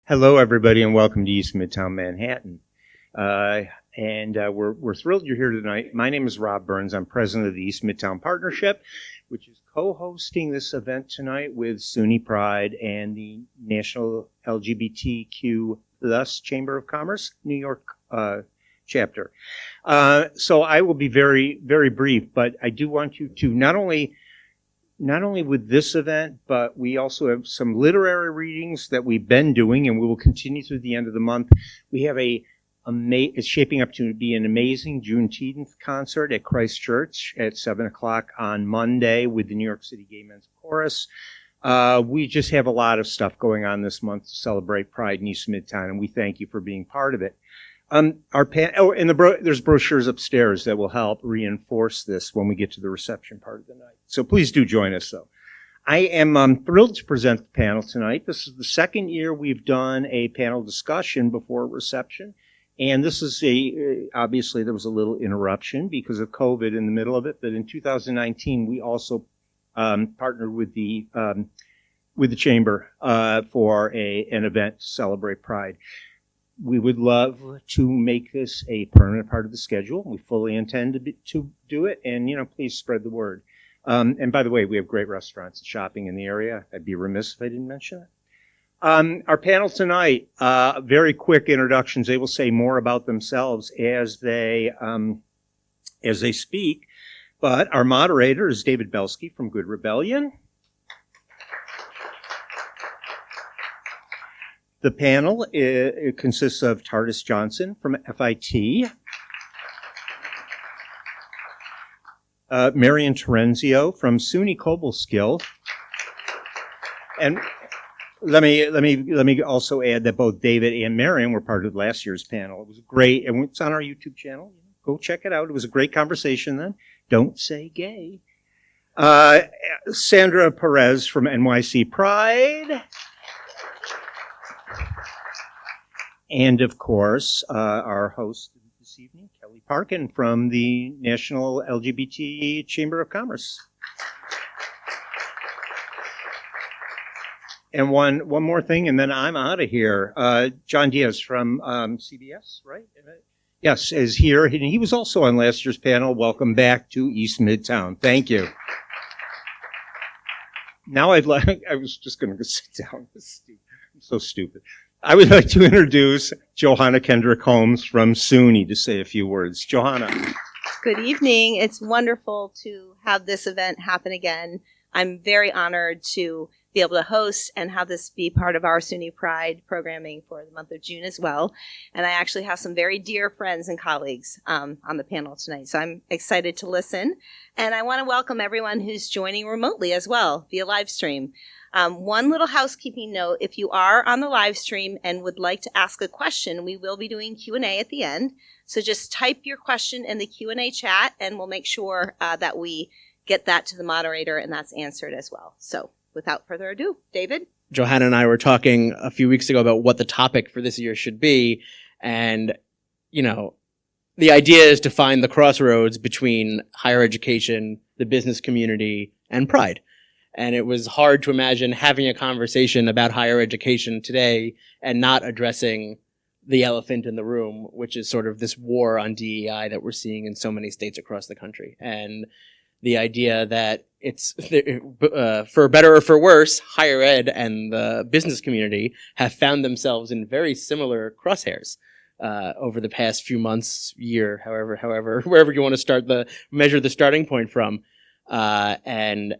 Hello, everybody, and welcome to East Midtown Manhattan. We're thrilled you're here tonight. My name is Rob Burns. I'm president of the East Midtown Partnership, which is co-hosting this event tonight with SUNY Pride and the National LGBTQ Plus Chamber of Commerce, New York chapter. So I will be very, very brief, but I do want you to not only with this event, but we also have some literary readings that we've been doing, and we will continue through the end of the month. We have it's shaping up to be an amazing Juneteenth concert at Christ Church at 7 o'clock on Monday with the New York City Gay Men's Chorus. We just have a lot of stuff going on this month to celebrate Pride in East Midtown, and we thank you for being part of it. There's brochures upstairs that will help reinforce this when we get to the reception part of the night. So please do join us, though. I am thrilled to present the panel tonight. This is the second year we've done a panel discussion before reception, and this is obviously there was a little interruption because of COVID in the middle of it. But in 2019, we also partnered with the chamber for an event to celebrate Pride. We would love to make this a permanent part of the schedule. We fully intend to do it, and please spread the word. And by the way, we have great restaurants and shopping in the area. I'd be remiss if I didn't mention that. Our panel tonight, very quick introductions. They will say more about themselves as they speak. But our moderator is David Belsky from Good Rebellion. The panel it consists of Tardis Johnson from FIT, Marion Terenzio from SUNY Cobleskill, and let me also add that both David and Marion were part of last year's panel. It was great, and it's on our YouTube channel. Go check it out. It was a great conversation then. Don't say gay. Sandra Pérez from NYC Pride. And, of course, our host this evening, Kellie Parkin from the National LGBT Chamber of Commerce. And one more thing, and then I'm out of here. John Diaz from CBS, right? Yes, is here. And he was also on last year's panel. Welcome back to East Midtown. Thank you. Now I was just going to go sit down. I'm so stupid. I would like to introduce Johanna Kendrick Holmes from SUNY to say a few words. Johanna. Good evening. It's wonderful to have this event happen again. I'm very honored to be able to host and have this be part of our SUNY Pride programming for the month of June as well. And I actually have some very dear friends and colleagues on the panel tonight. So I'm excited to listen. And I want to welcome everyone who's joining remotely as well via live stream. One little housekeeping note, if you are on the live stream and would like to ask a question, we will be doing Q&A at the end. So just type your question in the Q&A chat and we'll make sure that we get that to the moderator and that's answered as well. So without further ado, David? Johanna and I were talking a few weeks ago about what the topic for this year should be. And, the idea is to find the crossroads between higher education, the business community, and Pride. And it was hard to imagine having a conversation about higher education today and not addressing the elephant in the room, which is sort of this war on DEI that we're seeing in so many states across the country. And the idea that it's, for better or for worse, higher ed and the business community have found themselves in very similar crosshairs over the past few months, year, however, wherever you want to measure the starting point from. And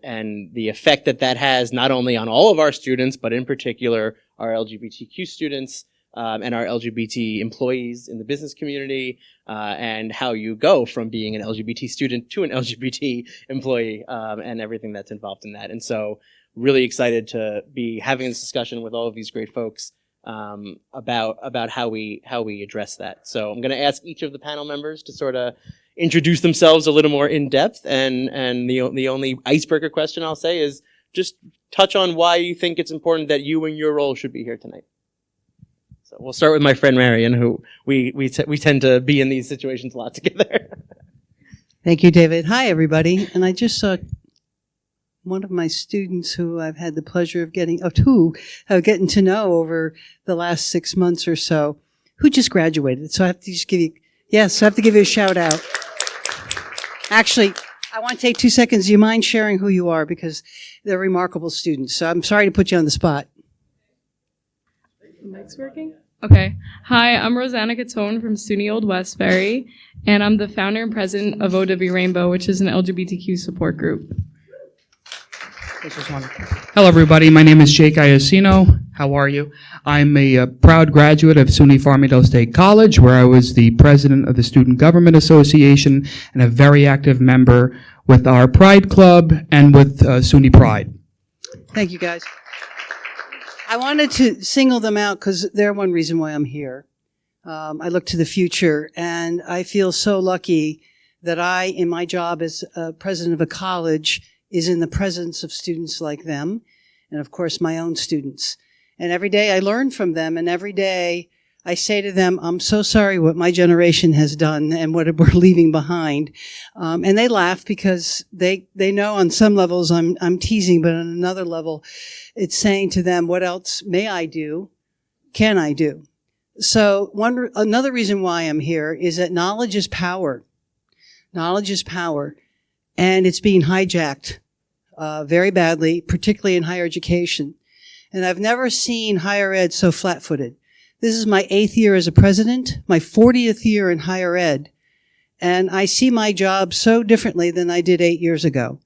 the effect that has not only on all of our students, but in particular our LGBTQ students, and our LGBT employees in the business community, and how you go from being an LGBT student to an LGBT employee, and everything that's involved in that. And so really excited to be having this discussion with all of these great folks, about how we address that. So I'm going to ask each of the panel members to sort of introduce themselves a little more in depth, and the only icebreaker question I'll say is just touch on why you think it's important that you and your role should be here tonight. So we'll start with my friend Marion, who we tend to be in these situations a lot together. Thank you, David. Hi, everybody. And I just one of my students who I've had the pleasure of getting to know over the last 6 months or so, who just graduated. So I have to just give you a shout out. Actually, I want to take 2 seconds. Do you mind sharing who you are? Because they're remarkable students. So I'm sorry to put you on the spot. The mic's working? Okay. Hi, I'm Rosanna Catone from SUNY Old Westbury, and I'm the founder and president of OW Rainbow, which is an LGBTQ support group. This is wonderful. Hello, everybody. My name is Jake Iacino. How are you? I'm a proud graduate of SUNY Farmingdale State College, where I was the president of the Student Government Association and a very active member with our Pride Club and with SUNY Pride. Thank you, guys. I wanted to single them out because they're one reason why I'm here. I look to the future, and I feel so lucky that I, in my job as president of a college, is in the presence of students like them, and of course my own students. And every day I learn from them, and every day I say to them, I'm so sorry what my generation has done and what we're leaving behind. And they laugh because they know on some levels I'm teasing, but on another level, it's saying to them, what else may I do? Can I do? So another reason why I'm here is that knowledge is power. Knowledge is power. And it's being hijacked very badly, particularly in higher education. And I've never seen higher ed so flat-footed. This is my 8th year as a president, my 40th year in higher ed, and I see my job so differently than I did 8 years ago.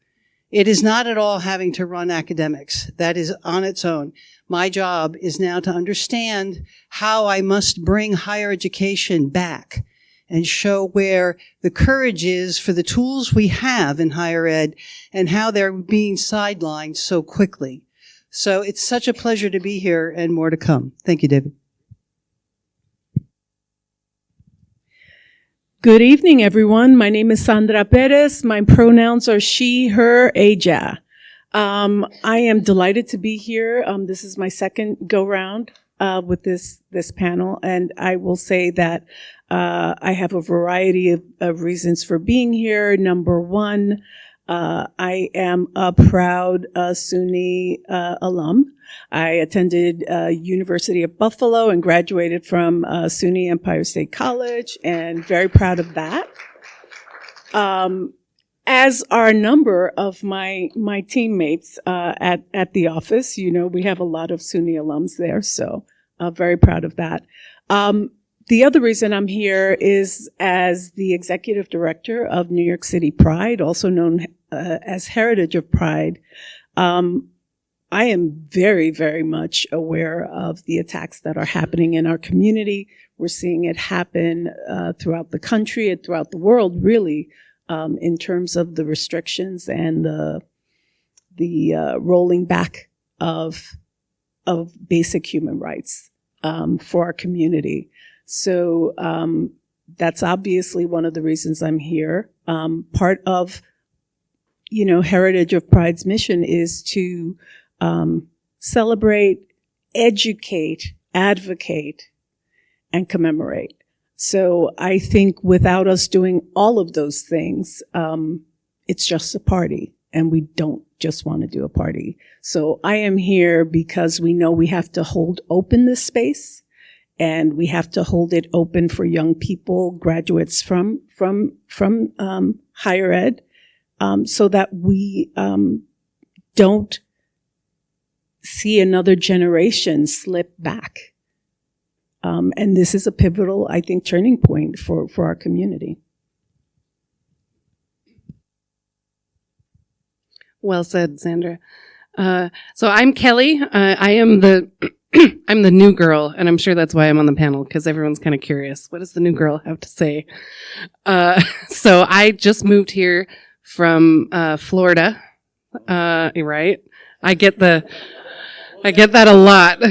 It is not at all having to run academics. That is on its own. My job is now to understand how I must bring higher education back and show where the courage is for the tools we have in higher ed and how they're being sidelined so quickly. So it's such a pleasure to be here and more to come. Thank you, David. Good evening, everyone. My name is Sandra Pérez. My pronouns are she, her, ella. I am delighted to be here. This is my second go-round with this panel, and I will say that I have a variety of reasons for being here. Number one, I am a proud SUNY alum. I attended University of Buffalo and graduated from SUNY Empire State College, and very proud of that. As are a number of my teammates at the office. You know, we have a lot of SUNY alums there, so very proud of that. The other reason I'm here is as the executive director of New York City Pride, also known as Heritage of Pride. I am very, very much aware of the attacks that are happening in our community. We're seeing it happen throughout the country and throughout the world, really, in terms of the restrictions and the rolling back of basic human rights for our community. So that's obviously one of the reasons I'm here. Part of, Heritage of Pride's mission is to celebrate, educate, advocate, and commemorate. So I think without us doing all of those things, it's just a party, and we don't just want to do a party. So I am here because we know we have to hold open this space, and we have to hold it open for young people, graduates from higher ed, so that we don't see another generation slip back. And this is a pivotal, I think, turning point for our community. Well said, Sandra. So I'm Kellie. I am the I'm the new girl, and I'm sure that's why I'm on the panel, because everyone's kind of curious. What does the new girl have to say? So I just moved here from Florida. Right? I get that a lot.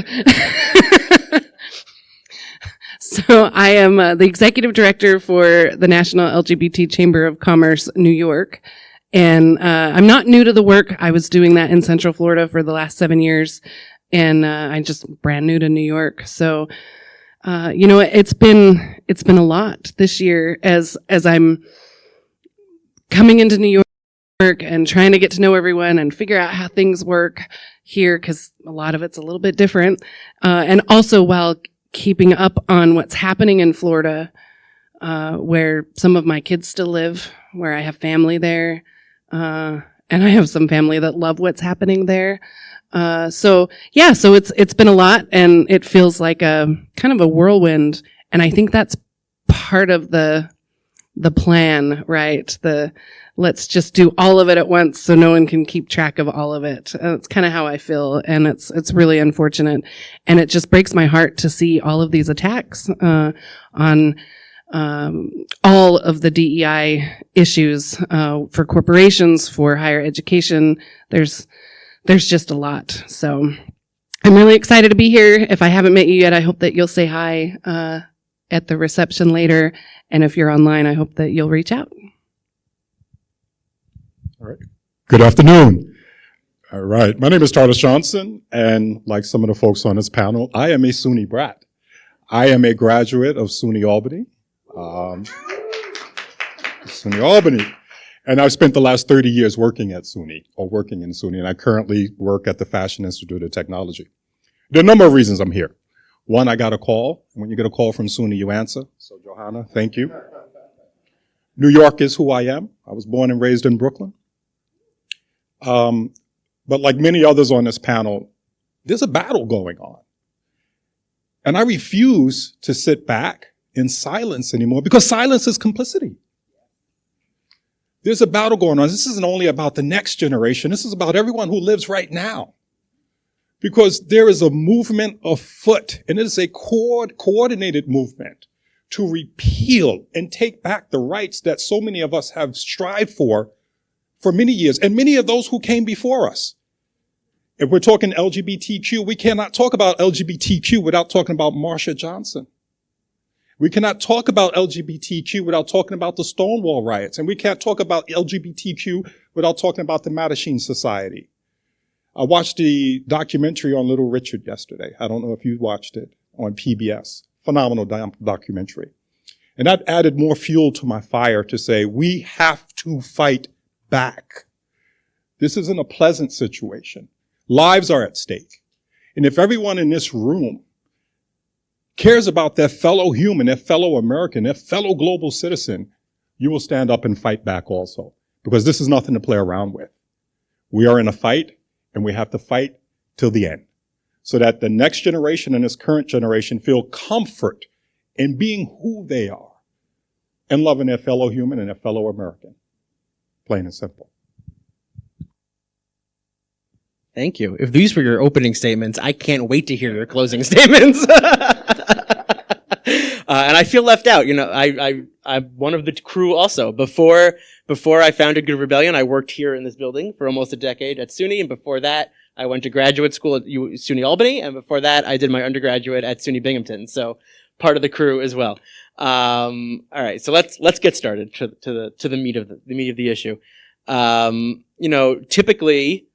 So I am the executive director for the National LGBT Chamber of Commerce, New York. And I'm not new to the work. I was doing that in Central Florida for the last 7 years. And I'm just brand new to New York. So, it's been a lot this year as I'm coming into New York. work and trying to get to know everyone and figure out how things work here, because a lot of it's a little bit different. And also while keeping up on what's happening in Florida, where some of my kids still live, where I have family there, and I have some family that love what's happening there. So it's been a lot, and it feels like a kind of a whirlwind. And I think that's part of the plan, right? Let's just do all of it at once so no one can keep track of all of it. That's kind of how I feel, and it's really unfortunate. And it just breaks my heart to see all of these attacks on all of the DEI issues for corporations, for higher education. There's just a lot. So I'm really excited to be here. If I haven't met you yet, I hope that you'll say hi at the reception later. And if you're online, I hope that you'll reach out. All right. Good afternoon. All right. My name is Tardis Johnson, and like some of the folks on this panel, I am a SUNY brat. I am a graduate of SUNY Albany. SUNY Albany. And I've spent the last 30 years working at SUNY, or working in SUNY, and I currently work at the Fashion Institute of Technology. There are a number of reasons I'm here. One, I got a call. When you get a call from SUNY, you answer. So, Johanna, thank you. New York is who I am. I was born and raised in Brooklyn. But like many others on this panel, there's a battle going on. And I refuse to sit back in silence anymore, because silence is complicity. There's a battle going on. This isn't only about the next generation. This is about everyone who lives right now. Because there is a movement afoot, and it is a coordinated movement to repeal and take back the rights that so many of us have strived for many years, and many of those who came before us. If we're talking LGBTQ, we cannot talk about LGBTQ without talking about Marsha Johnson. We cannot talk about LGBTQ without talking about the Stonewall riots, and we can't talk about LGBTQ without talking about the Mattachine Society. I watched the documentary on Little Richard yesterday. I don't know if you watched it on PBS. Phenomenal documentary. And that added more fuel to my fire to say, we have to fight back. This isn't a pleasant situation. Lives are at stake. And if everyone in this room cares about their fellow human, their fellow American, their fellow global citizen, you will stand up and fight back also. Because this is nothing to play around with. We are in a fight, and we have to fight till the end. So that the next generation and this current generation feel comfort in being who they are and loving their fellow human and their fellow American. Plain and simple. Thank you. If these were your opening statements, I can't wait to hear your closing statements. And I feel left out. You know, I'm one of the crew also. Before I founded Good Rebellion, I worked here in this building for almost a decade at SUNY, and before that, I went to graduate school at SUNY Albany, and before that, I did my undergraduate at SUNY Binghamton. So, part of the crew as well. All right, so let's get started to the meat of the issue. You know, typically,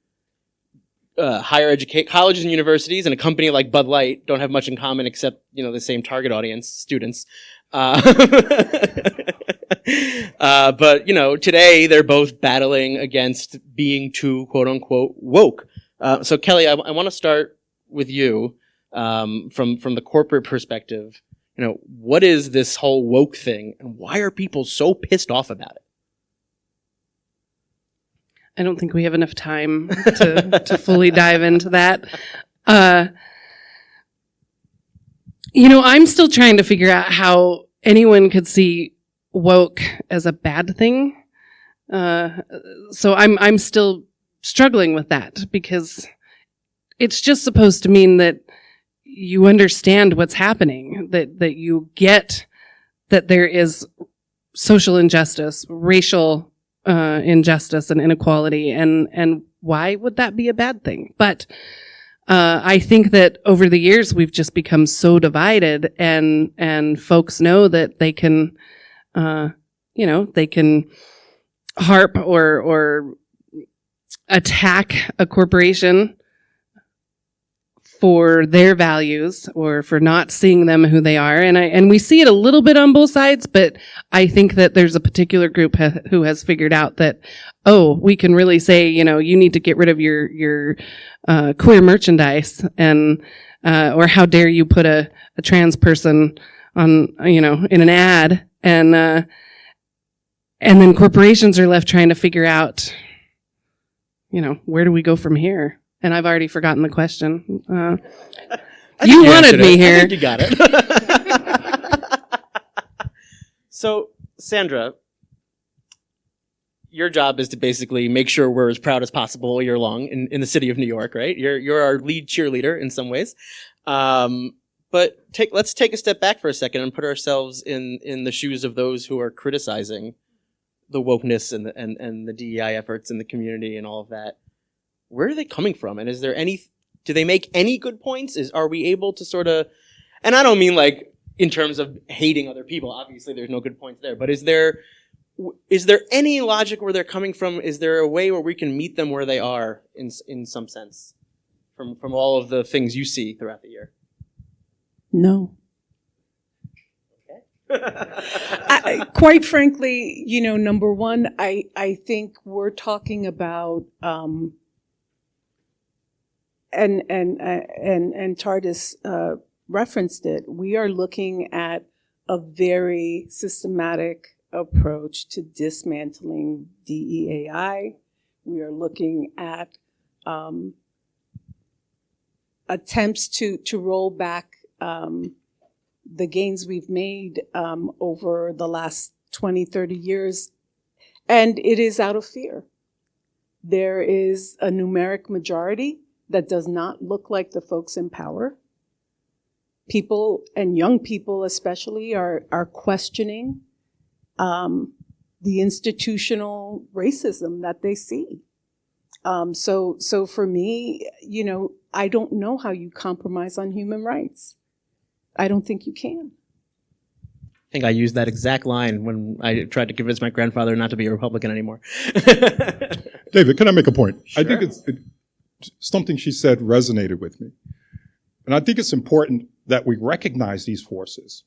higher education colleges and universities and a company like Bud Light don't have much in common except, you know, the same target audience, students. But, you know, today they're both battling against being too, quote unquote, woke. So Kellie, I want to start with you, from the corporate perspective. You know, what is this whole woke thing, and why are people so pissed off about it? I don't think we have enough time to fully dive into that. You know, I'm still trying to figure out how anyone could see woke as a bad thing. So I'm still struggling with that, because it's just supposed to mean that you understand what's happening, that you get that there is social injustice, racial injustice and inequality, and why would that be a bad thing? But I think that over the years we've just become so divided, and folks know that they can, you know, they can harp or attack a corporation for their values or for not seeing them who they are. And we see it a little bit on both sides, but I think that there's a particular group who has figured out that, oh, we can really say, you know, you need to get rid of your queer merchandise, and or how dare you put a trans person on, you know, in an ad, and then corporations are left trying to figure out, you know, where do we go from here? And I've already forgotten the question. You wanted me here. I think you got it. So, Sandra, your job is to basically make sure we're as proud as possible all year long in the city of New York, right? You're our lead cheerleader in some ways. But let's take a step back for a second and put ourselves in the shoes of those who are criticizing the wokeness and the DEI efforts in the community and all of that. Where are they coming from? And is there do they make any good points? Are we able to sort of, and I don't mean like in terms of hating other people, obviously there's no good points there, but is there any logic where they're coming from? Is there a way where we can meet them where they are in some sense from all of the things you see throughout the year? No. Quite frankly, you know, number one, I think we're talking about, and Tardis referenced it. We are looking at a very systematic approach to dismantling DEAI. We are looking at attempts to roll back the gains we've made over the last 20, 30 years, and it is out of fear. There is a numeric majority that does not look like the folks in power. People, and young people especially, are questioning the institutional racism that they see. So for me, you know, I don't know how you compromise on human rights. I don't think you can. I think I used that exact line when I tried to convince my grandfather not to be a Republican anymore. David, can I make a point? Sure. I think something she said resonated with me. And I think it's important that we recognize these forces.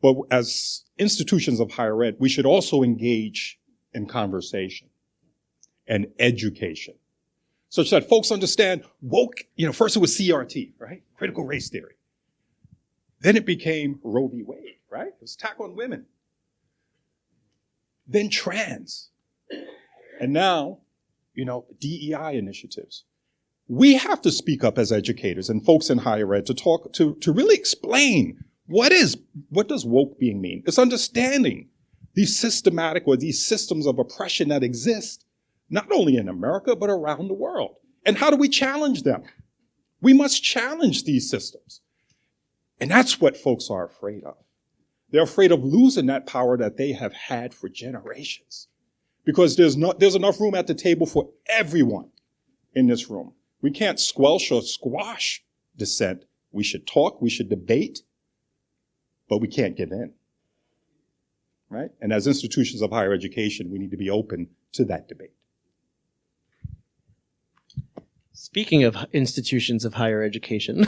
But as institutions of higher ed, we should also engage in conversation and education, such that folks understand woke, you know, first it was CRT, right? Critical race theory. Then it became Roe v. Wade, right? It was attack on women. Then trans. And now, you know, DEI initiatives. We have to speak up as educators and folks in higher ed to talk, to really explain what does woke being mean? It's understanding these systematic or these systems of oppression that exist, not only in America, but around the world. And how do we challenge them? We must challenge these systems. And that's what folks are afraid of. They're afraid of losing that power that they have had for generations. Because there's enough room at the table for everyone in this room. We can't squelch or squash dissent. We should talk, we should debate, but we can't give in. Right? And as institutions of higher education, we need to be open to that debate. Speaking of institutions of higher education,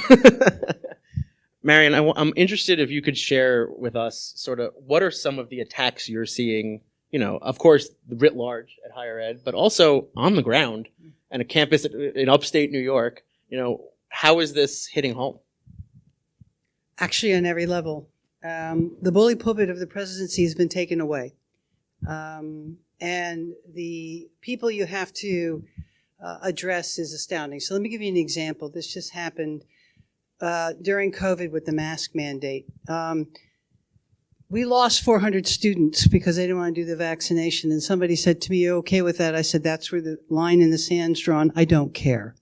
Marion, I'm interested if you could share with us sort of what are some of the attacks you're seeing, you know, of course, writ large at higher ed, but also on the ground and a campus in upstate New York. You know, how is this hitting home? Actually, on every level. The bully pulpit of the presidency has been taken away. And the people you have to address is astounding. So let me give you an example. This just happened during COVID with the mask mandate. We lost 400 students because they didn't want to do the vaccination. And somebody said to me, "You okay with that?" I said, "That's where the line in the sand's drawn. I don't care.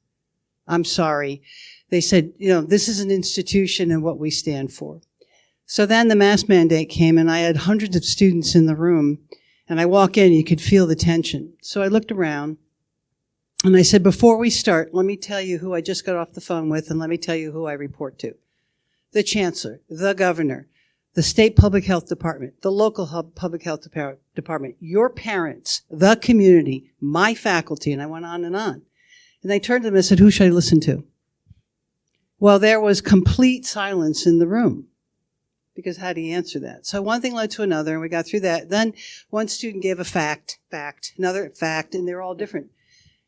I'm sorry." They said, "You know, this is an institution and what we stand for." So then the mask mandate came, and I had hundreds of students in the room. And I walk in, you could feel the tension. So I looked around, and I said, "Before we start, let me tell you who I just got off the phone with, and let me tell you who I report to. The chancellor, the governor, the state public health department, the local public health department, your parents, the community, my faculty," and I went on. And I turned to them and said, "Who should I listen to?" Well, there was complete silence in the room. Because how do you answer that? So one thing led to another, and we got through that. Then one student gave a fact, another fact, and they're all different.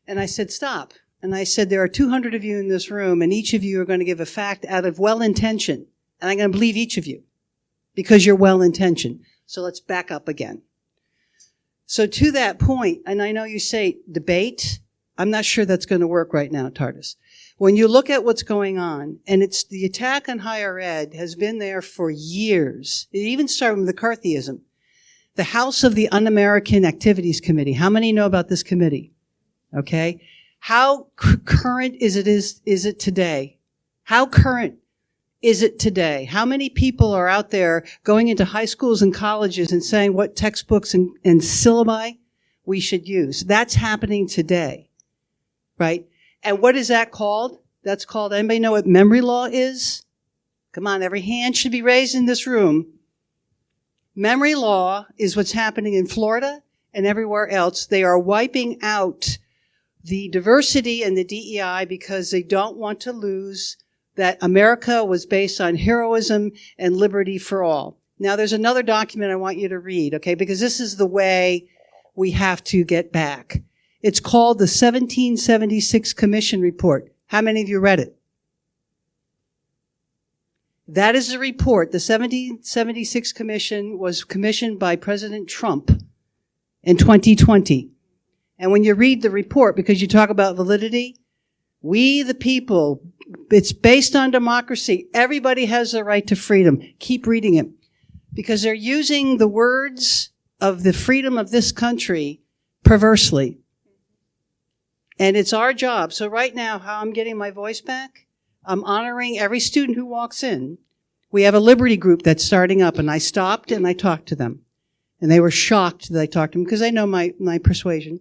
And I said, stop. And I said, there are 200 of you in this room, and each of you are going to give a fact out of well-intention. And I'm going to believe each of you because you're well-intentioned. So let's back up again. So to that point, and I know you say debate, I'm not sure that's going to work right now, Tardis. When you look at what's going on, and it's the attack on higher ed has been there for years. It even started with McCarthyism. The House of the Un-American Activities Committee. How many know about this committee? Okay. How current is it today? How current is it today? How many people are out there going into high schools and colleges and saying what textbooks and syllabi we should use? That's happening today, right? And what is that called? That's called, anybody know what memory law is? Come on, every hand should be raised in this room. Memory law is what's happening in Florida and everywhere else. They are wiping out the diversity and the DEI because they don't want to lose that America was based on heroism and liberty for all. Now, there's another document I want you to read, okay, because this is the way we have to get back. It's called the 1776 Commission Report. How many of you read it? That is a report. The 1776 Commission was commissioned by President Trump in 2020. And when you read the report, because you talk about validity, we the people, it's based on democracy. Everybody has the right to freedom. Keep reading it. Because they're using the words of the freedom of this country perversely. And it's our job. So right now, how I'm getting my voice back, I'm honoring every student who walks in. We have a Liberty group that's starting up, and I stopped and I talked to them. And they were shocked that I talked to them because they know my persuasion.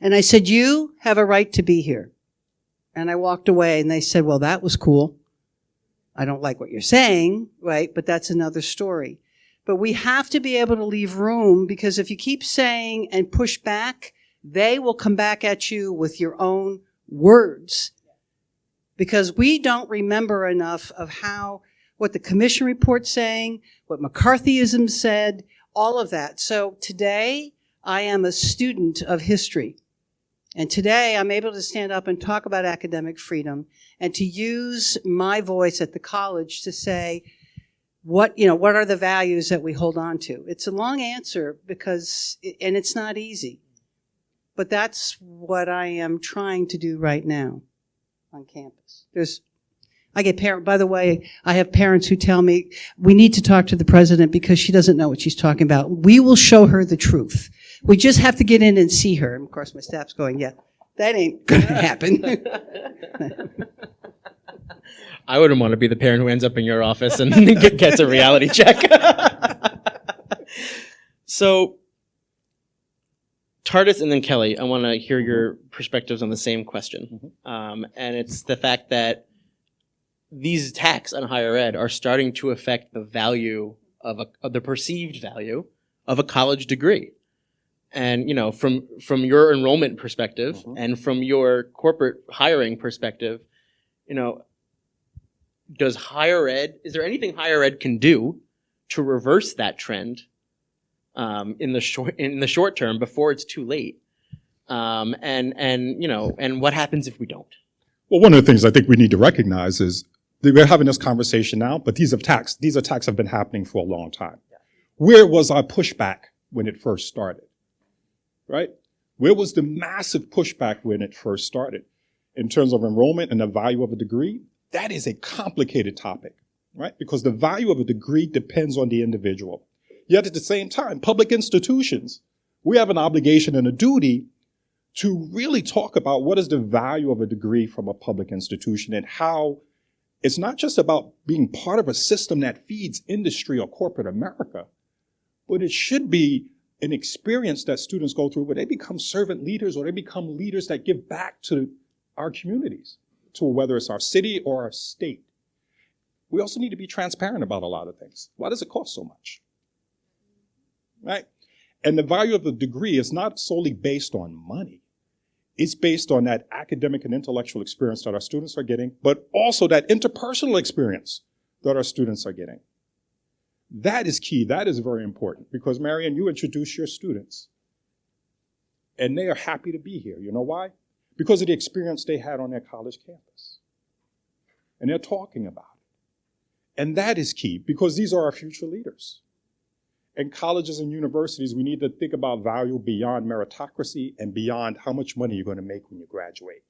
And I said, you have a right to be here. And I walked away, and they said, well, that was cool. I don't like what you're saying, right? But that's another story. But we have to be able to leave room, because if you keep saying and push back, they will come back at you with your own words. Because we don't remember enough of what the commission report's saying, what McCarthyism said, all of that. So today, I am a student of history. And today, I'm able to stand up and talk about academic freedom and to use my voice at the college to say, what are the values that we hold on to? It's a long answer and it's not easy. But that's what I am trying to do right now on campus. By the way, I have parents who tell me, we need to talk to the president because she doesn't know what she's talking about. We will show her the truth. We just have to get in and see her. And of course, my staff's going, yeah, that ain't going to happen. I wouldn't want to be the parent who ends up in your office and gets a reality check. So, Tardis and then Kellie, I want to hear your perspectives on the same question. And it's the fact that these attacks on higher ed are starting to affect the value of the perceived value of a college degree. And, from your enrollment perspective and from your corporate hiring perspective, is there anything higher ed can do to reverse that trend in the short term before it's too late? And what happens if we don't? Well, one of the things I think we need to recognize is that we're having this conversation now, but these attacks have been happening for a long time. Yeah. Where was our pushback when it first started? Right? Where was the massive pushback when it first started? In terms of enrollment and the value of a degree, that is a complicated topic, right? Because the value of a degree depends on the individual. Yet at the same time, public institutions, we have an obligation and a duty to really talk about what is the value of a degree from a public institution and how it's not just about being part of a system that feeds industry or corporate America, but it should be an experience that students go through where they become servant leaders or they become leaders that give back to our communities, to whether it's our city or our state. We also need to be transparent about a lot of things. Why does it cost so much? Right? And the value of the degree is not solely based on money. It's based on that academic and intellectual experience that our students are getting, but also that interpersonal experience that our students are getting. That is key. That is very important because, Marion, you introduce your students and they are happy to be here. You know why? Because of the experience they had on their college campus. And they're talking about it. And that is key because these are our future leaders. In colleges and universities, we need to think about value beyond meritocracy and beyond how much money you're going to make when you graduate.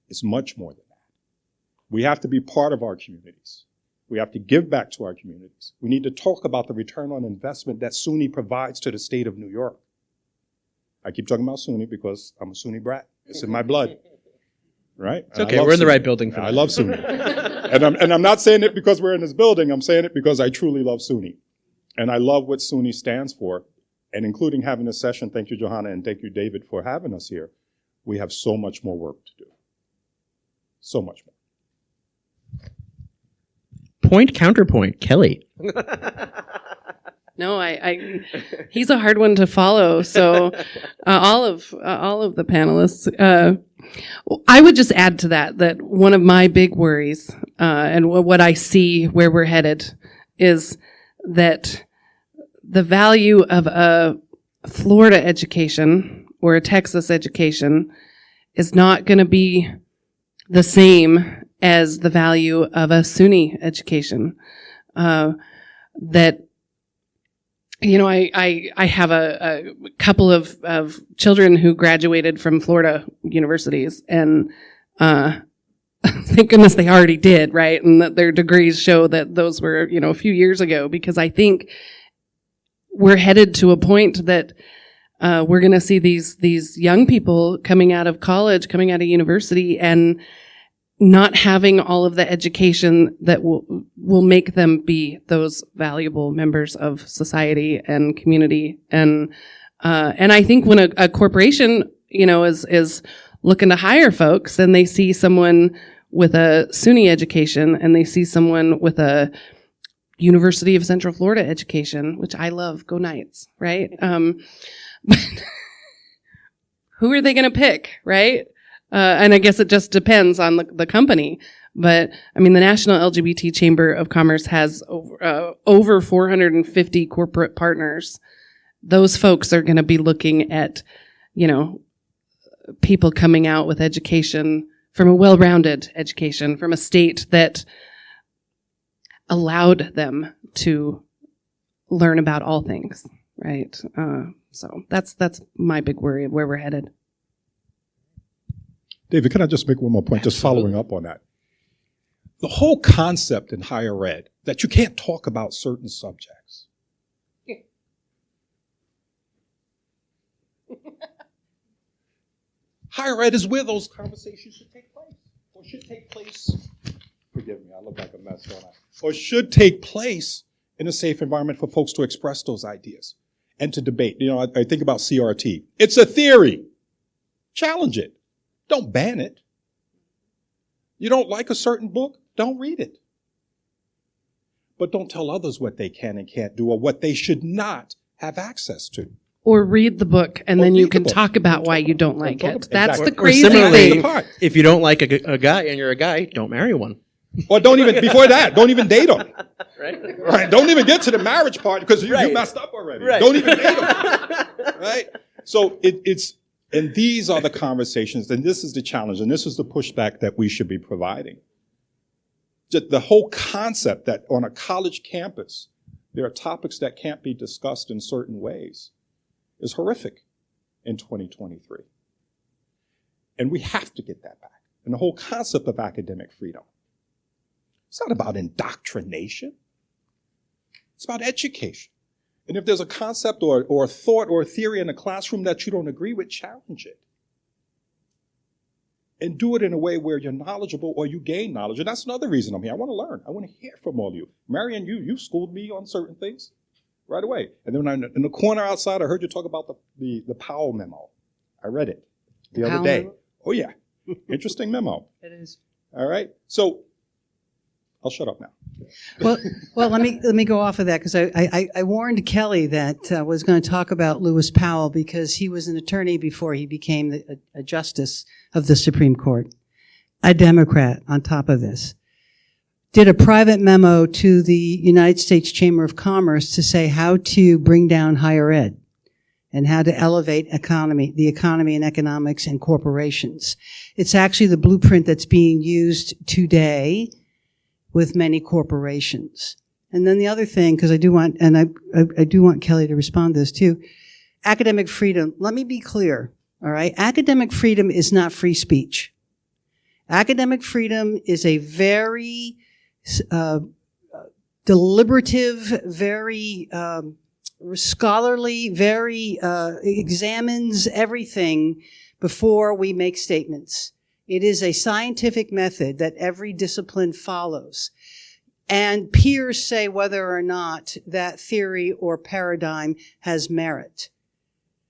It's much more than that. We have to be part of our communities. We have to give back to our communities. We need to talk about the return on investment that SUNY provides to the state of New York. I keep talking about SUNY because I'm a SUNY brat. It's in my blood. Right? It's okay. We're in the right building for that. I love SUNY. and I'm not saying it because we're in this building. I'm saying it because I truly love SUNY. And I love what SUNY stands for. And including having this session, thank you, Johanna, and thank you, David, for having us here. We have so much more work to do. So much more. Point, counterpoint. Kelly. No, he's a hard one to follow. So, all of the panelists, I would just add to that one of my big worries, and what I see where we're headed is that the value of a Florida education or a Texas education is not going to be the same as the value of a SUNY education. That, you know, I have a couple of children who graduated from Florida universities, and thank goodness they already did, right? And that their degrees show that those were, you know, a few years ago, because I think we're headed to a point that we're going to see these young people coming out of college, coming out of university, and not having all of the education that will make them be those valuable members of society and community. And I think when a corporation, you know, is looking to hire folks and they see someone with a SUNY education and they see someone with a University of Central Florida education, which I love, go Knights, right? But who are they going to pick, right? And I guess it just depends on the company. But I mean, the National LGBT Chamber of Commerce has over 450 corporate partners. Those folks are going to be looking at, you know, people coming out with education from a well-rounded education from a state that allowed them to learn about all things, right? So that's my big worry of where we're headed. David, can I just make one more point, just following up on that? The whole concept in higher ed that you can't talk about certain subjects. Higher ed is where those conversations should take place, or should take place. Forgive me, I look like a mess, don't I? Or should take place in a safe environment for folks to express those ideas and to debate. You know, I think about CRT. It's a theory. Challenge it. Don't ban it. You don't like a certain book? Don't read it. But don't tell others what they can and can't do or what they should not have access to. Or read the book, and then you can talk about why you don't like it. That's the Or crazy similarly, thing. if you don't like a guy and you're a guy, don't marry one. Or don't even, before that, don't even date them. Right? Right? Don't even get to the marriage part because you messed up already. Right. Don't even date them. Right? So it's, and these are the conversations, and this is the challenge, and this is the pushback that we should be providing. Just the whole concept that on a college campus, there are topics that can't be discussed in certain ways is horrific in 2023. And we have to get that back. And the whole concept of academic freedom. It's not about indoctrination. It's about education. And if there's a concept or a thought or a theory in a classroom that you don't agree with, challenge it. And do it in a way where you're knowledgeable or you gain knowledge. And that's another reason I'm here. I want to learn. I want to hear from all of you. Marion, you schooled me on certain things right away. And then when I'm in the corner outside, I heard you talk about the Powell memo. I read it the other day. Oh, yeah. Interesting memo. It is. All right. So I'll shut up now. Well, let me go off of that because I warned Kelly that was going to talk about Lewis Powell because he was an attorney before he became a justice of the Supreme Court, a Democrat on top of this. Did a private memo to the United States Chamber of Commerce to say how to bring down higher ed and how to elevate the economy and economics and corporations. It's actually the blueprint that's being used today with many corporations. And then the other thing, because I do want Kelly to respond to this too, academic freedom. Let me be clear, all right? Academic freedom is not free speech. Academic freedom is a very deliberative, very scholarly, very examines everything before we make statements. It is a scientific method that every discipline follows. And peers say whether or not that theory or paradigm has merit.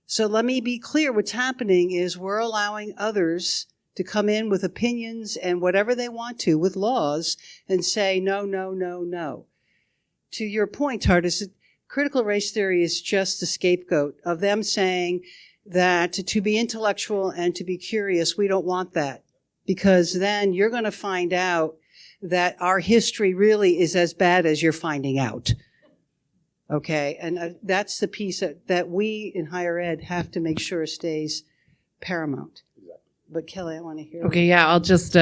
So let me be clear. What's happening is we're allowing others to come in with opinions and whatever they want to with laws and say, no, no, no, no. To your point, Tardis, critical race theory is just a scapegoat of them saying that to be intellectual and to be curious, we don't want that. Because then you're going to find out that our history really is as bad as you're finding out. Okay? And that's the piece that we in higher ed have to make sure stays paramount. But Kelly, I want to hear. Okay, yeah, I'll just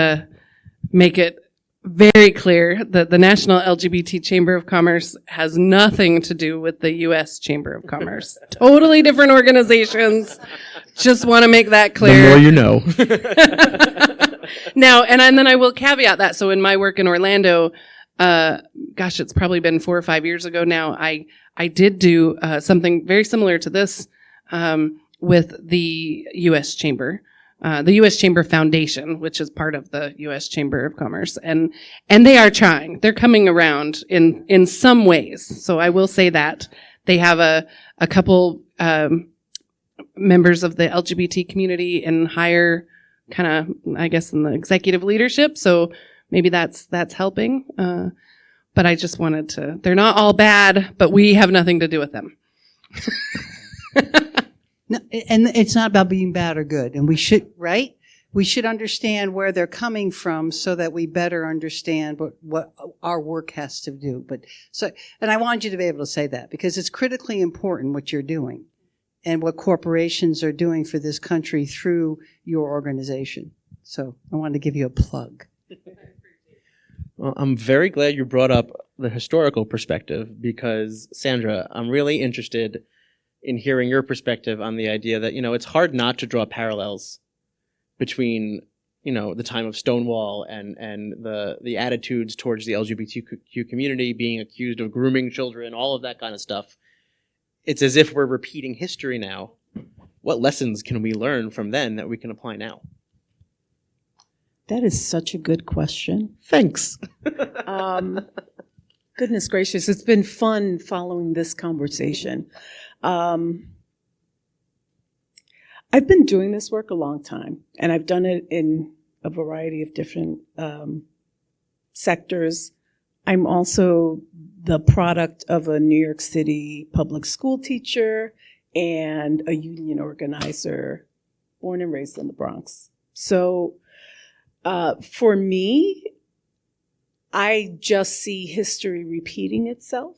make it very clear that the National LGBT Chamber of Commerce has nothing to do with the U.S. Chamber of Commerce. Totally different organizations. Just want to make that clear. The more you know. Now, and then I will caveat that. So in my work in Orlando, gosh, it's probably been 4 or 5 years ago now, I did do something very similar to this with the U.S. Chamber. The U.S. Chamber Foundation, which is part of the U.S. Chamber of Commerce. And they are trying. They're coming around in some ways. So I will say that. They have a couple members of the LGBT community in higher kind of, I guess, in the executive leadership. So maybe that's helping. But I just wanted to, they're not all bad, but we have nothing to do with them. No, and it's not about being bad or good. And we should, right? We should understand where they're coming from so that we better understand what our work has to do. And I want you to be able to say that because it's critically important what you're doing and what corporations are doing for this country through your organization. So I wanted to give you a plug. Well, I'm very glad you brought up the historical perspective because, Sandra, I'm really interested in hearing your perspective on the idea that, it's hard not to draw parallels between, the time of Stonewall and the attitudes towards the LGBTQ community, being accused of grooming children, all of that kind of stuff. It's as if we're repeating history now. What lessons can we learn from then that we can apply now? That is such a good question. Thanks. Goodness gracious, it's been fun following this conversation. I've been doing this work a long time, and I've done it in a variety of different sectors. I'm also the product of a New York City public school teacher and a union organizer, born and raised in the Bronx. So for me, I just see history repeating itself,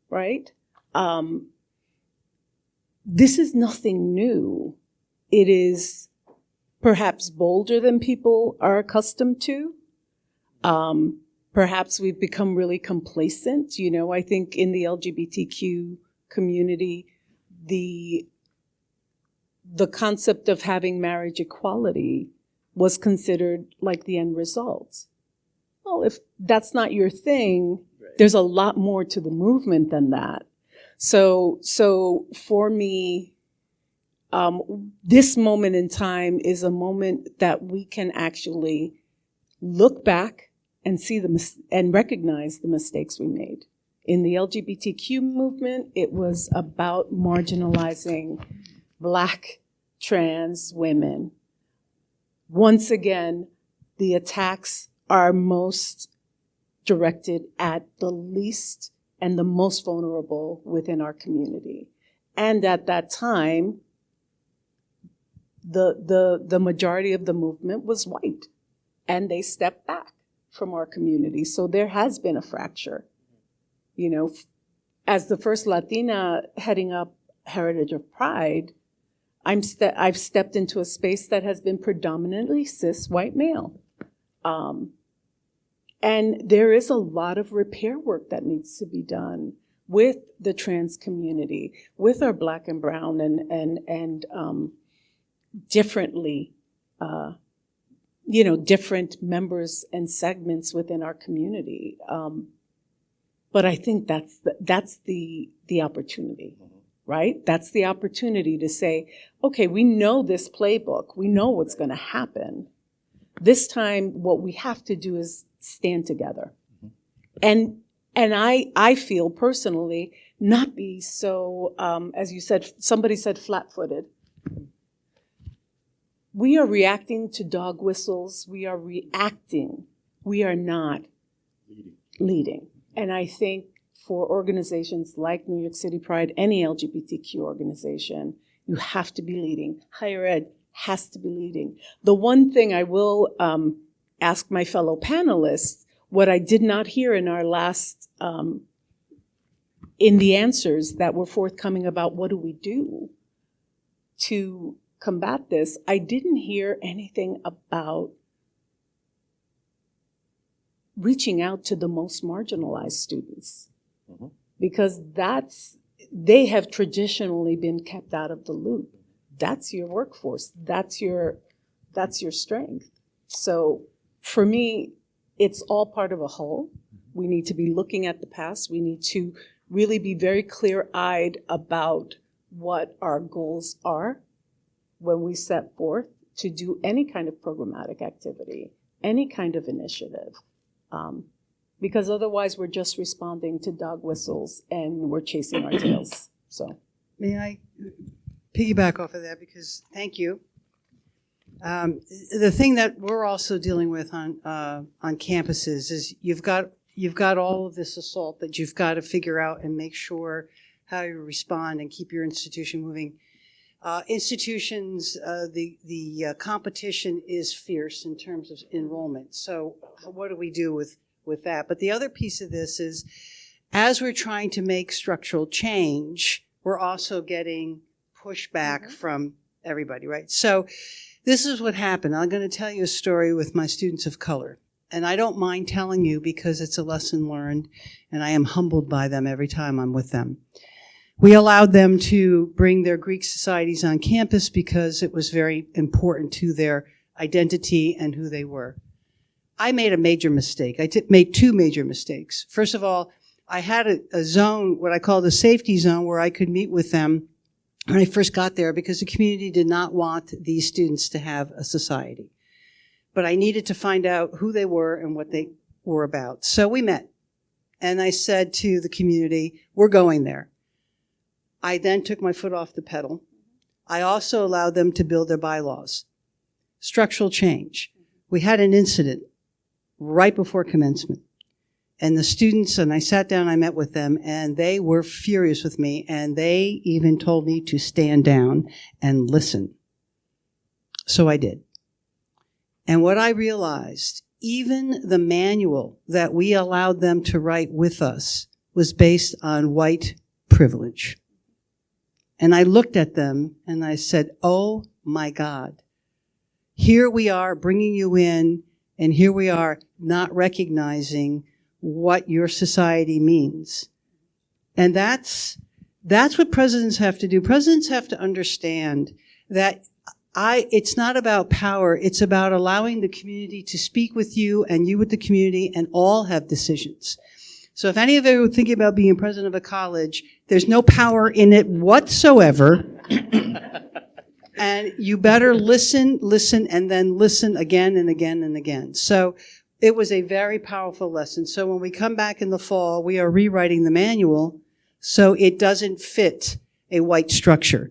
right? This is nothing new. It is perhaps bolder than people are accustomed to. Perhaps we've become really complacent. I think in the LGBTQ community, the concept of having marriage equality was considered like the end result. Well, if that's not your thing, there's a lot more to the movement than that. So for me, this moment in time is a moment that we can actually look back and see and recognize the mistakes we made. In the LGBTQ movement, it was about marginalizing Black trans women. Once again, the attacks are most directed at the least and the most vulnerable within our community. And at that time, the majority of the movement was white, and they stepped back from our community. So there has been a fracture. You know, as the first Latina heading up Heritage of Pride, I've stepped into a space that has been predominantly cis white male. And there is a lot of repair work that needs to be done with the trans community, with our Black and brown and different members and segments within our community. But I think that's the opportunity, right? That's the opportunity to say, okay, we know this playbook. We know what's going to happen. This time, what we have to do is stand together. And I feel personally not be so, as you said, somebody said flat-footed. We are reacting to dog whistles. We are reacting. We are not leading. And I think for organizations like New York City Pride, any LGBTQ organization, you have to be leading. Higher ed has to be leading. The one thing I will ask my fellow panelists, what I did not hear in our last, in the answers that were forthcoming about what do we do to combat this, I didn't hear anything about reaching out to the most marginalized students. Mm-hmm. Because they have traditionally been kept out of the loop. That's your workforce. That's your strength. So for me, it's all part of a whole. We need to be looking at the past. We need to really be very clear-eyed about what our goals are when we set forth to do any kind of programmatic activity, any kind of initiative. Because otherwise we're just responding to dog whistles and we're chasing our tails. So, may I piggyback off of that? Because thank you. The thing that we're also dealing with on campuses is you've got all of this assault that you've got to figure out and make sure how you respond and keep your institution moving. Institutions, the competition is fierce in terms of enrollment. So what do we do with that? But the other piece of this is, as we're trying to make structural change, we're also getting pushback from everybody, right? So this is what happened. I'm going to tell you a story with my students of color. And I don't mind telling you because it's a lesson learned, and I am humbled by them every time I'm with them. We allowed them to bring their Greek societies on campus because it was very important to their identity and who they were. I made a major mistake. I made two major mistakes. First of all, I had a zone, what I call the safety zone, where I could meet with them when I first got there because the community did not want these students to have a society. But I needed to find out who they were and what they were about. So we met. And I said to the community, we're going there. I then took my foot off the pedal. I also allowed them to build their bylaws. Structural change. We had an incident right before commencement. And the students, and I sat down, I met with them, and they were furious with me, and they even told me to stand down and listen. So I did. And what I realized, even the manual that we allowed them to write with us was based on white privilege. And I looked at them and I said, oh my God, here we are bringing you in, and here we are not recognizing what your society means. And that's what presidents have to do. Presidents have to understand that it's not about power. It's about allowing the community to speak with you and you with the community and all have decisions. So if any of you are thinking about being president of a college, there's no power in it whatsoever. And you better listen, and then listen again and again and again. So it was a very powerful lesson. So when we come back in the fall, we are rewriting the manual so it doesn't fit a white structure.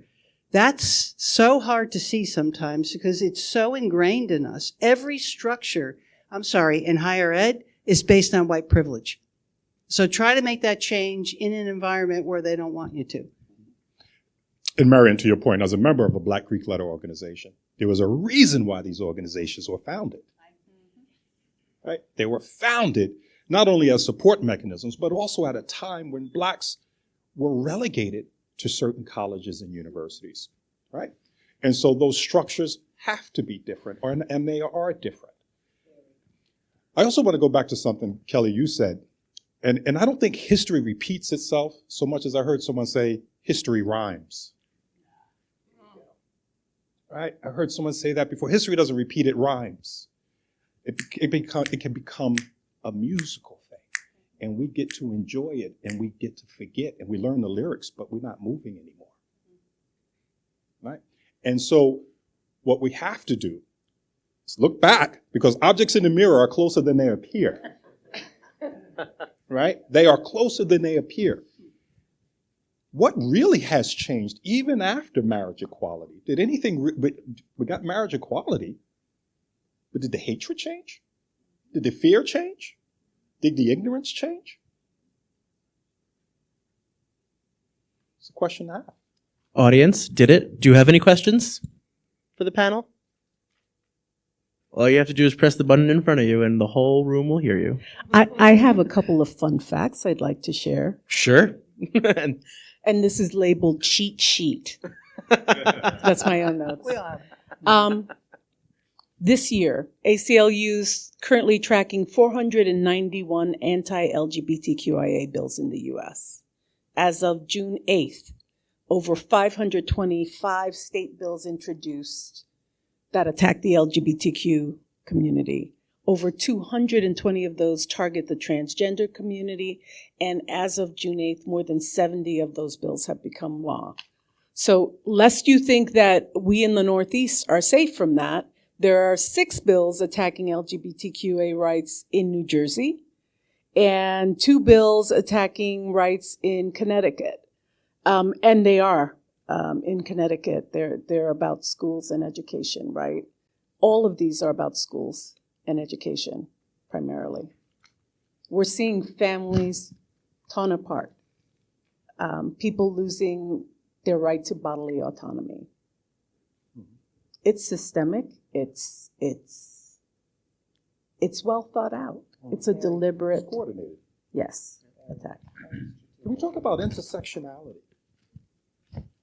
That's so hard to see sometimes because it's so ingrained in us. Every structure, in higher ed, is based on white privilege. So try to make that change in an environment where they don't want you to. And Marion, to your point, as a member of a Black Greek letter organization, there was a reason why these organizations were founded. Right? They were founded not only as support mechanisms, but also at a time when blacks were relegated to certain colleges and universities. Right? And so those structures have to be different, and they are different. I also want to go back to something, Kellie, you said, and I don't think history repeats itself so much as I heard someone say history rhymes. Right? I heard someone say that before. History doesn't repeat, it rhymes. It can become a musical thing, and we get to enjoy it, and we get to forget, and we learn the lyrics, but we're not moving anymore. Right? And so what we have to do is look back, because objects in the mirror are closer than they appear. Right? They are closer than they appear. What really has changed, even after marriage equality? Did anything, we got marriage equality, but did the hatred change? Did the fear change? Did the ignorance change? It's a question to have. Audience, did it? Do you have any questions for the panel? All you have to do is press the button in front of you and the whole room will hear you. I have a couple of fun facts I'd like to share. Sure. And this is labeled cheat sheet. That's my own notes. This year, ACLU's currently tracking 491 anti-LGBTQIA bills in the U.S. As of June 8th, over 525 state bills introduced that attack the LGBTQ community. Over 220 of those target the transgender community, and as of June 8th, more than 70 of those bills have become law. So lest you think that we in the Northeast are safe from that, there are 6 bills attacking LGBTQA rights in New Jersey and 2 bills attacking rights in Connecticut. And they are in Connecticut. They're about schools and education, right? All of these are about schools and education, primarily. We're seeing families torn apart, people losing their right to bodily autonomy. It's systemic. It's well thought out. It's a deliberate, It's coordinated. yes, attack. Can we talk about intersectionality?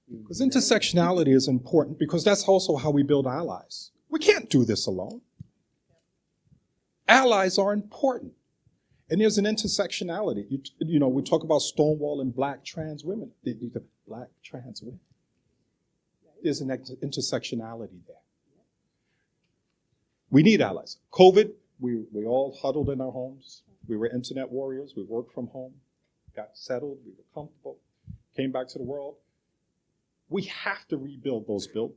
Because intersectionality is important because that's also how we build allies. We can't do this alone. Allies are important. And there's an intersectionality. You know, we talk about Stonewall and black trans women. The black trans women. There's an intersectionality there. We need allies. COVID, we all huddled in our homes. We were internet warriors. We worked from home, got settled, we were comfortable, came back to the world. We have to rebuild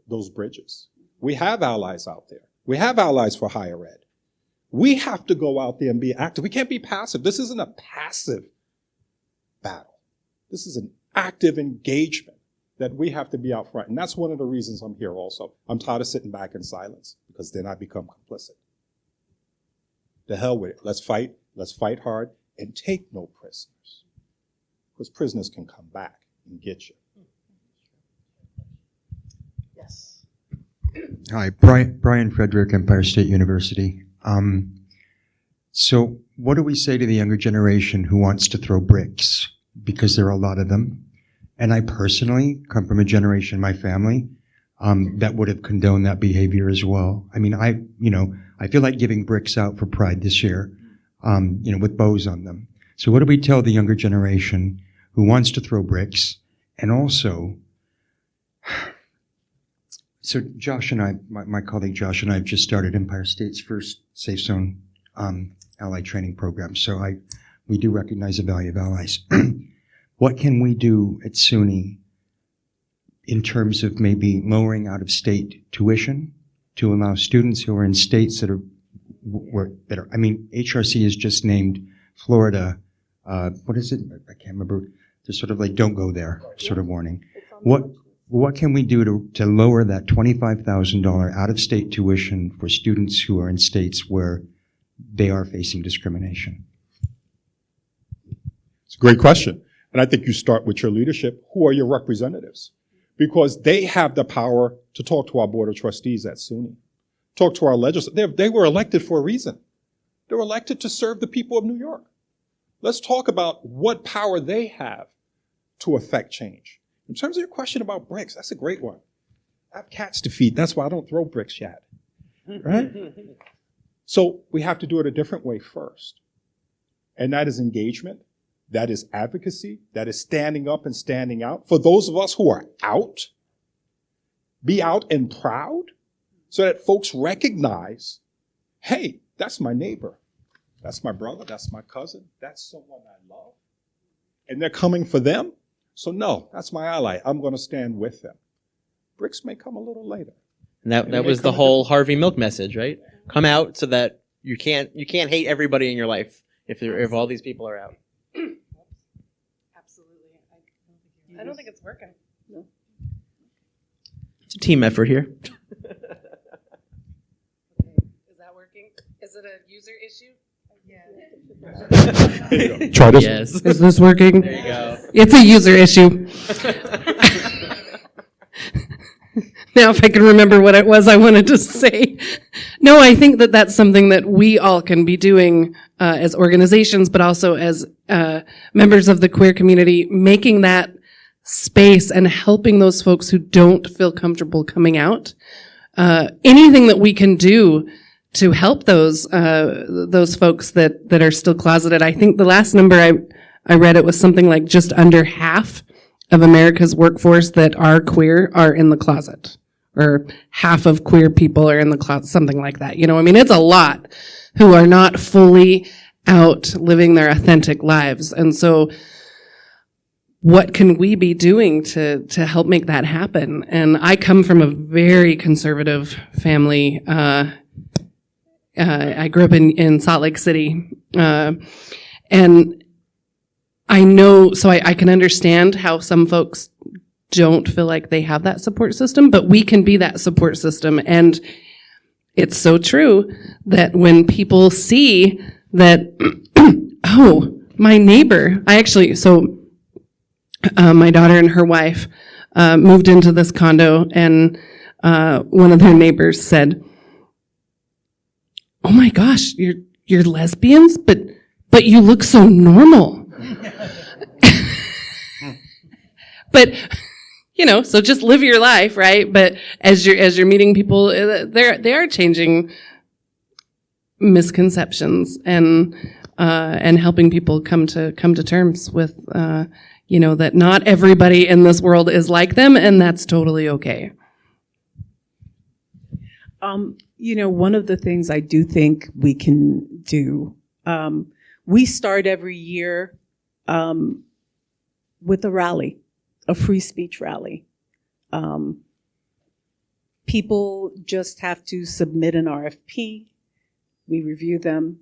those bridges. We have allies out there. We have allies for higher ed. We have to go out there and be active. We can't be passive. This isn't a passive battle. This is an active engagement that we have to be out front. And that's one of the reasons I'm here also. I'm tired of sitting back in silence because then I become complicit. The hell with it. Let's fight hard and take no prisoners. Because prisoners can come back and get you. Yes. Hi, Brian Frederick, Empire State University. So what do we say to the younger generation who wants to throw bricks? Because there are a lot of them. And I personally come from a generation, my family, that would have condoned that behavior as well. I mean, I feel like giving bricks out for Pride this year, with bows on them. So what do we tell the younger generation who wants to throw bricks? And also, so Josh and I, my colleague Josh and I have just started Empire State's first Safe Zone ally training program. So we do recognize the value of allies. What can we do at SUNY in terms of maybe lowering out-of-state tuition to allow students who are in states that are, I mean, HRC has just named Florida, what is it? I can't remember. They're sort of like, don't go there sort of warning. What can we do to lower that $25,000 out-of-state tuition for students who are in states where they are facing discrimination? It's a great question. And I think you start with your leadership. Who are your representatives? Because they have the power to talk to our Board of Trustees at SUNY, talk to our legislators. They were elected for a reason. They were elected to serve the people of New York. Let's talk about what power they have to affect change. In terms of your question about bricks, that's a great one. I have cats to feed. That's why I don't throw bricks yet. Right? So we have to do it a different way first. And that is engagement. That is advocacy. That is standing up and standing out. For those of us who are out, be out and proud so that folks recognize, hey, that's my neighbor. That's my brother. That's my cousin. That's someone I love. And they're coming for them. So no, that's my ally. I'm going to stand with them. Bricks may come a little later. And that was the whole Harvey Milk message, right? Come out so that you can't hate everybody in your life if all these people are out. Absolutely. I don't think it's working. No. It's a team effort here. Is that working? Is it a user issue? Yeah. Try this. Yes. Is this working? There you go. It's a user issue. Now, if I can remember what it was I wanted to say. No, I think that that's something that we all can be doing as organizations, but also as members of the queer community, making that space and helping those folks who don't feel comfortable coming out. Anything that we can do to help those folks that are still closeted. I think the last number I read, it was something like just under half of America's workforce that are queer are in the closet, or half of queer people are in the closet, something like that. You know, I mean, it's a lot who are not fully out living their authentic lives. And so what can we be doing to help make that happen? And I come from a very conservative family. I grew up in Salt Lake City, and I know, so I can understand how some folks don't feel like they have that support system, but we can be that support system. And it's so true that when people see that, oh, my neighbor, my daughter and her wife moved into this condo, and one of their neighbors said, "Oh my gosh, you're lesbians, but you look so normal." But, you know, so just live your life, right? But as you're meeting people, they are changing misconceptions and helping people come to terms with, you know, that not everybody in this world is like them, and that's totally okay. You know, one of the things I do think we can do, we start every year with a rally, a free speech rally. People just have to submit an RFP. We review them.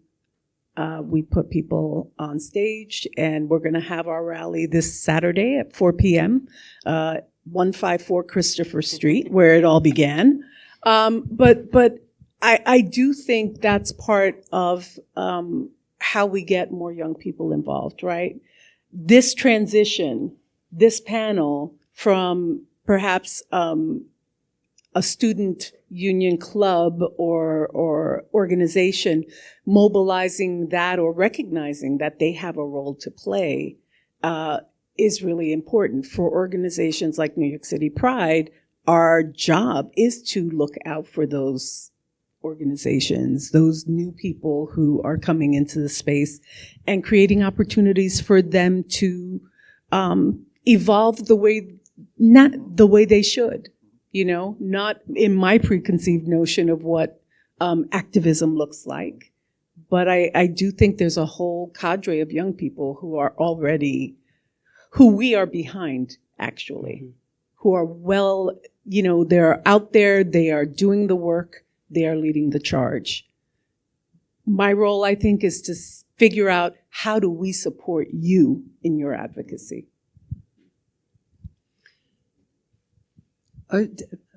We put people on stage, and we're going to have our rally this Saturday at 4 p.m., 154 Christopher Street, where it all began. But I do think that's part of how we get more young people involved, right? This transition, this panel from perhaps a student union club or organization mobilizing that or recognizing that they have a role to play is really important. For organizations like New York City Pride, our job is to look out for those organizations, those new people who are coming into the space, and creating opportunities for them to evolve not the way they should, you know, not in my preconceived notion of what activism looks like. But I do think there's a whole cadre of young people who we are behind, actually, who are well, you know, they're out there, they are doing the work, they are leading the charge. My role, I think, is to figure out, how do we support you in your advocacy?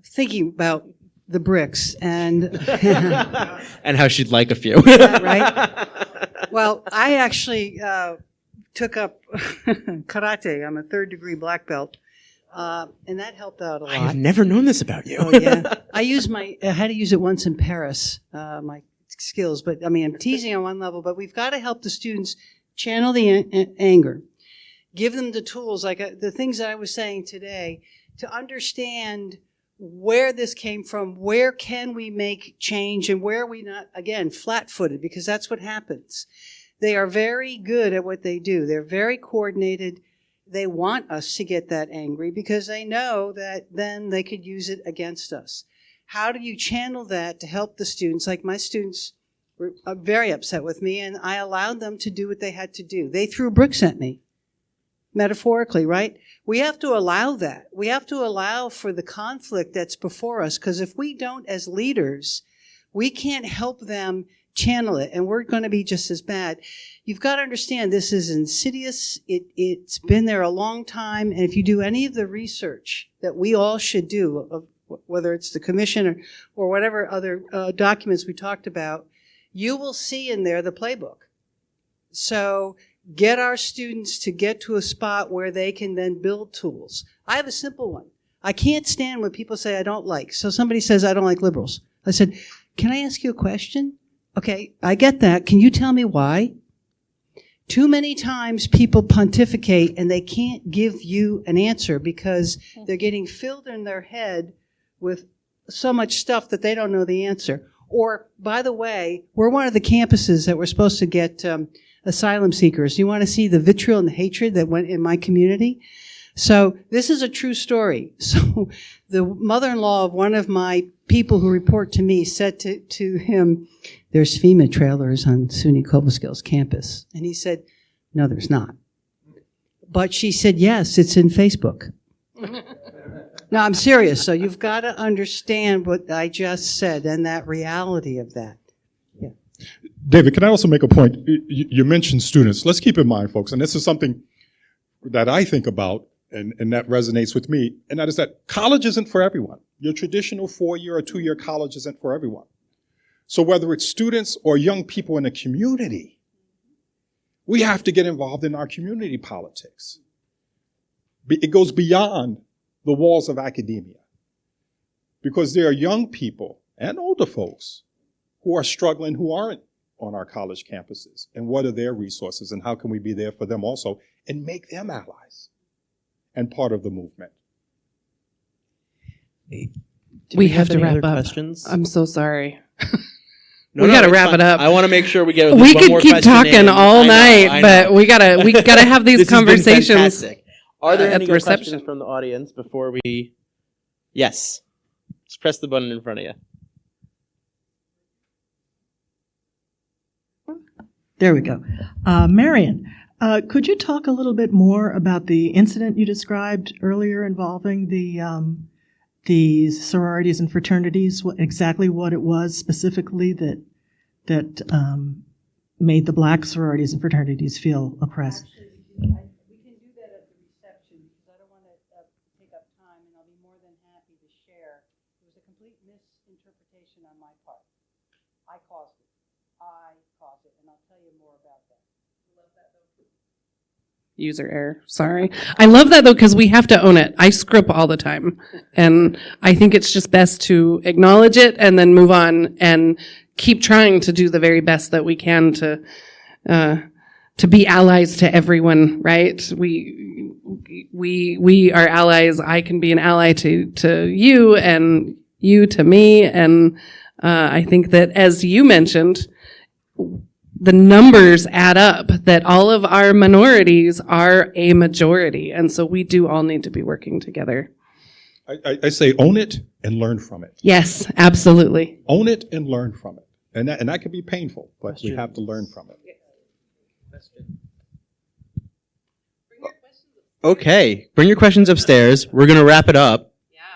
Thinking about the bricks and And how she'd like a few. right? Well, I actually took up karate. I'm a 3rd degree black belt, and that helped out a lot. I have never known this about you. Oh yeah, I had to use it once in Paris. My skills, but I mean, I'm teasing on one level. But we've got to help the students channel the anger, give them the tools, like the things that I was saying today, to understand where this came from, where can we make change, and where are we not, again, flat-footed, because that's what happens. They are very good at what they do. They're very coordinated. They want us to get that angry because they know that then they could use it against us. How do you channel that to help the students? Like my students were very upset with me, and I allowed them to do what they had to do. They threw bricks at me, metaphorically, right? We have to allow that. We have to allow for the conflict that's before us, because if we don't, as leaders, we can't help them channel it, and we're going to be just as bad. You've got to understand this is insidious. It's been there a long time, and if you do any of the research that we all should do, whether it's the commission or whatever other documents we talked about, you will see in there the playbook. So get our students to get to a spot where they can then build tools. I have a simple one. I can't stand when people say I don't like. So somebody says I don't like liberals. I said, can I ask you a question? Okay, I get that. Can you tell me why? Too many times people pontificate and they can't give you an answer because they're getting filled in their head with so much stuff that they don't know the answer. Or, by the way, we're one of the campuses that we're supposed to get asylum seekers. You want to see the vitriol and the hatred that went in my community? So this is a true story. So the mother-in-law of one of my people who report to me said to him, there's FEMA trailers on SUNY Cobleskill campus. And he said, no, there's not. But she said, yes, it's in Facebook. No, I'm serious. So you've got to understand what I just said and that reality of that. Yeah. David, can I also make a point? You mentioned students. Let's keep in mind, folks, and this is something that I think about and that resonates with me, and that is that college isn't for everyone. Your traditional 4-year or 2-year college isn't for everyone. So whether it's students or young people in the community, we have to get involved in our community politics. It goes beyond the walls of academia, because there are young people and older folks who are struggling, who aren't on our college campuses, and what are their resources, and how can we be there for them also and make them allies and part of the movement. We have to wrap up. Questions? I'm so sorry. No, we got to it's wrap fine. it up. I want to make sure we get. We one could more keep question talking in. all I night, know. but we gotta have these This has been conversations. fantastic. Are there at any the good reception. questions from the audience before we? Yes. Just press the button in front of you. There we go. Marion, could you talk a little bit more about the incident you described earlier involving the sororities and fraternities? Exactly what it was specifically that made the black sororities and fraternities feel oppressed? We can do that at the reception because I don't want to take up time, and I'll be more than happy to share. It was a complete misinterpretation on my part. I caused it, and I'll tell you more about that. Love that though. User error. Sorry. I love that though, because we have to own it. I screw up all the time. And I think it's just best to acknowledge it and then move on and keep trying to do the very best that we can to be allies to everyone, right? We are allies. I can be an ally to you and you to me. And, I think that as you mentioned, the numbers add up, that all of our minorities are a majority. And so we do all need to be working together. I say own it and learn from it. Yes, absolutely. Own it and learn from it. And that can be painful, but we have to learn from it. Okay, bring your questions upstairs. We're going to wrap it up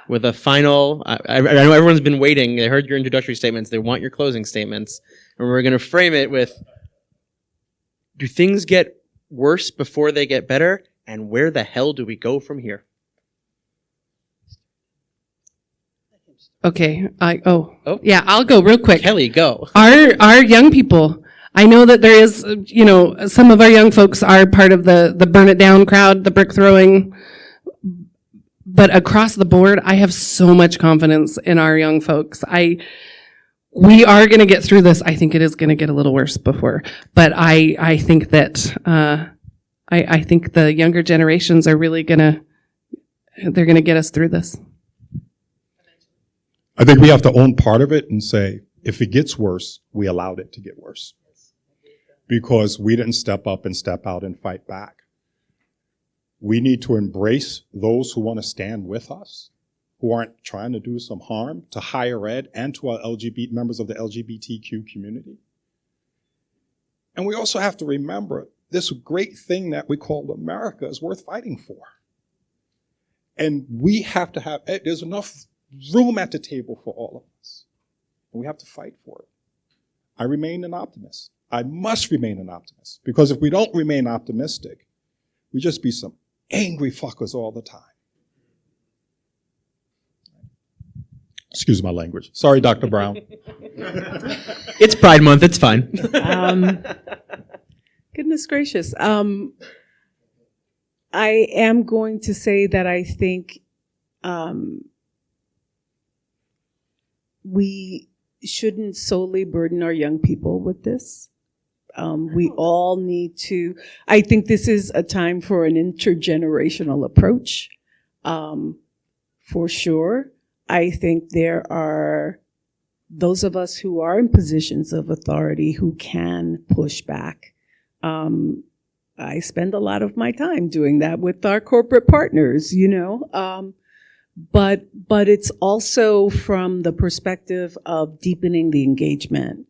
with a final. I know everyone's been waiting. They heard your introductory statements. They want your closing statements. And we're going to frame it with, do things get worse before they get better? And where the hell do we go from here? Okay. Oh. Yeah, I'll go real quick. Kelly, go. Our young people, I know that there is, some of our young folks are part of the burn it down crowd, the brick throwing. But across the board, I have so much confidence in our young folks. We are going to get through this. I think it is going to get a little worse before, but I think that, I think the younger generations are really they're going to get us through this. I think we have to own part of it and say, if it gets worse, we allowed it to get worse. Because we didn't step up and step out and fight back. We need to embrace those who want to stand with us, who aren't trying to do some harm to higher ed and to our members of the LGBTQ community. And we also have to remember this great thing that we call America is worth fighting for. And we have to have, there's enough room at the table for all of us. And we have to fight for it. I remain an optimist. I must remain an optimist. Because if we don't remain optimistic, we just be some angry fuckers all the time. Excuse my language. Sorry, Dr. Brown. It's Pride Month. It's fine. Goodness gracious. I am going to say that I think we shouldn't solely burden our young people with this. We all need to, I think this is a time for an intergenerational approach, for sure. I think there are those of us who are in positions of authority who can push back. I spend a lot of my time doing that with our corporate partners, but it's also from the perspective of deepening the engagement.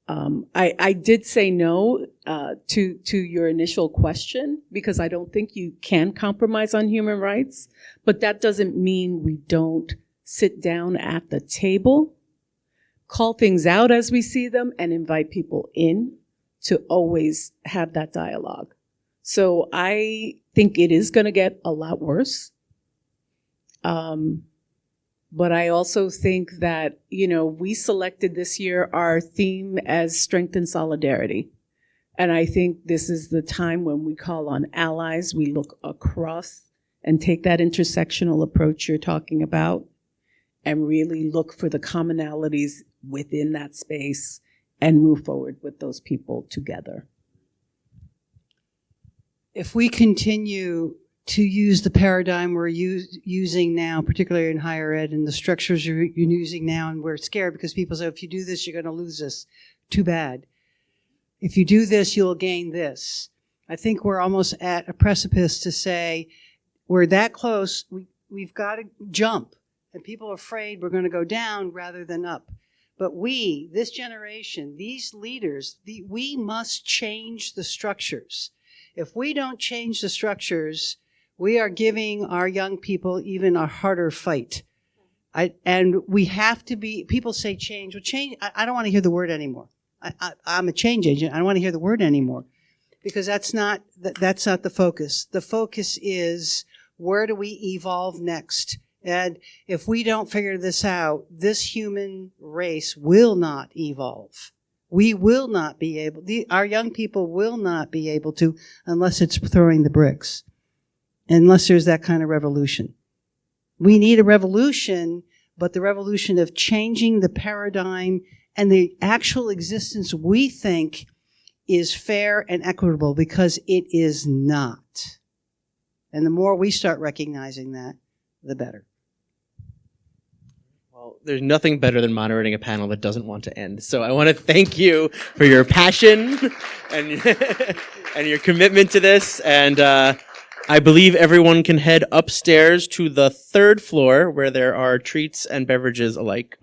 I did say no to your initial question because I don't think you can compromise on human rights, but that doesn't mean we don't sit down at the table, call things out as we see them, and invite people in to always have that dialogue. So I think it is going to get a lot worse. But I also think that, we selected this year our theme as strength and solidarity. And I think this is the time when we call on allies. We look across and take that intersectional approach you're talking about and really look for the commonalities within that space and move forward with those people together. If we continue to use the paradigm we're using now, particularly in higher ed, and the structures you're using now, and we're scared because people say, if you do this, you're going to lose this. Too bad. If you do this, you'll gain this. I think we're almost at a precipice to say, we're that close, we've got to jump. And people are afraid we're going to go down rather than up. But we, this generation, these leaders, we must change the structures. If we don't change the structures, we are giving our young people even a harder fight. And we have to be, people say change. Well, change, I don't want to hear the word anymore. I'm a change agent. I don't want to hear the word anymore. Because that's not the focus. The focus is, where do we evolve next? And if we don't figure this out, this human race will not evolve. We will not be able, our young people will not be able to, unless it's throwing the bricks. Unless there's that kind of revolution. We need a revolution, but the revolution of changing the paradigm and the actual existence we think is fair and equitable, because it is not. And the more we start recognizing that, the better. Well, there's nothing better than moderating a panel that doesn't want to end. So I want to thank you for your passion and your commitment to this. And I believe everyone can head upstairs to the third floor where there are treats and beverages alike.